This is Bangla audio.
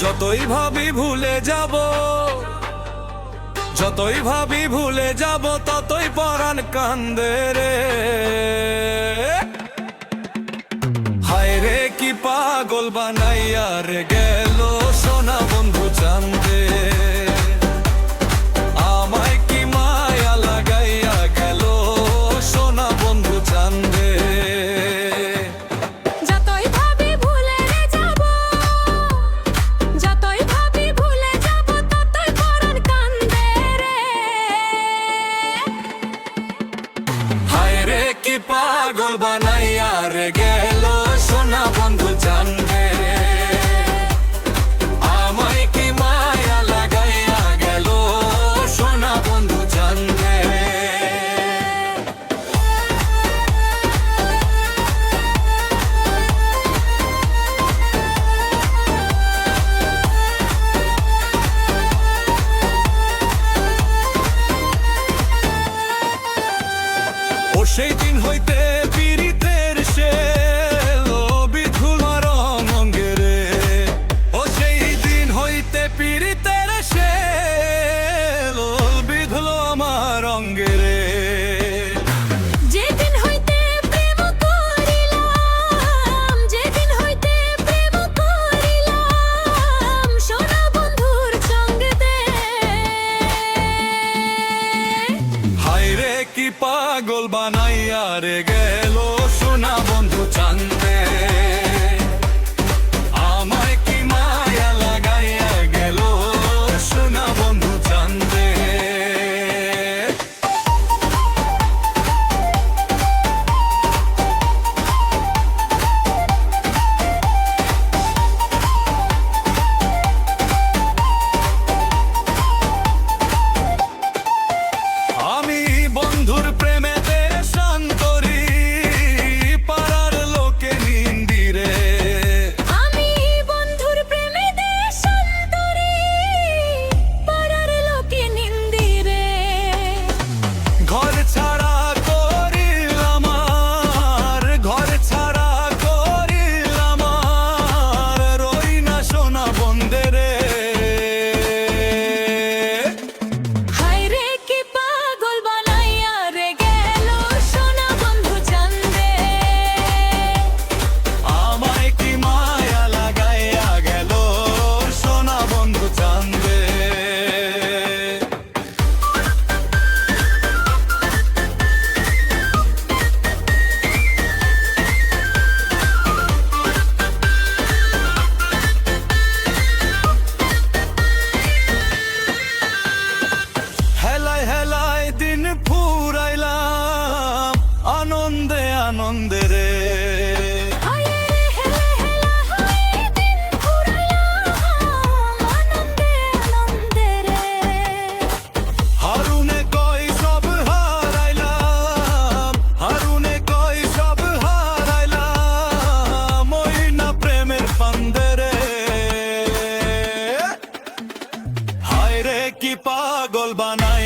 যতই ভাবি ভুলে যাব, যতই ভাবি ভুলে যাব, ততই পরাণ কান্দে রে। হায় রে কি পাগল বানাইয়া রে গেল সোনা বন্ধু চান্দে, আমায় কি মায়া লাগাইয়া গেল সোনা বন্ধু চান্দে। যতই ভাবি ভুলে যাব, যতই ভাবি ভুলে যাব, ততই পরাণ কান্দে রে। হায় রে কি পাগল বানাইয়া রে গেল সোনা বন্ধু চান্দে, আমায় কি মায়া লাগাইয়া গেল সোনা বন্ধু চান্দে। ও সেই দিন হইতে পীড়িতের শেল বিধুল রং অঙ্গে রে, ও সেই দিন হইতে পীড়িতের শেল বিধুল আমার অঙ্গে রে। যেদিন হইতে প্রেম করিলাম, যেদিন হইতে প্রেম করিলাম, সোনা বন্ধুর সঙ্গেতে। হায় রে কি পাগল বানাইয়া রে গেল সোনা বন্ধু চান্দে, আমায় কি মায়া লাগাইয়া গেল সোনা বন্ধু চান্দে। আমি বন্ধুর প্রেমেতে শান্তরি, পাড়ার লোকে নিন্দিরে। আমি বন্ধুর প্রেমে দেশান্তরী, পাড়ার লোকে নিন্দিরে। ঘর ছাড়া করিলাম আর, ঘর ছাড়া করিলাম আর, রই না সোনা বন্ধে রে। হায় রে কি পাগল বানাইয়া রে গেল সোনা বন্ধু চান্দে, আমায় কি মায়া লাগাইয়া গেল সোনা বন্ধু চান্দে। হেলায় হেলায় দিন ফুরাইলাম আনন্দে আনন্দে রে। হায় রে হেলা হেলা হায় দিন ফুরাইলাম আনন্দে আনন্দে রে। হারুনে কই সব হারাইলাম, হারুনে কই সব হারাইলাম, ওই না প্রেমের ফান্দে রে। হায় রে কি পাগল বানাই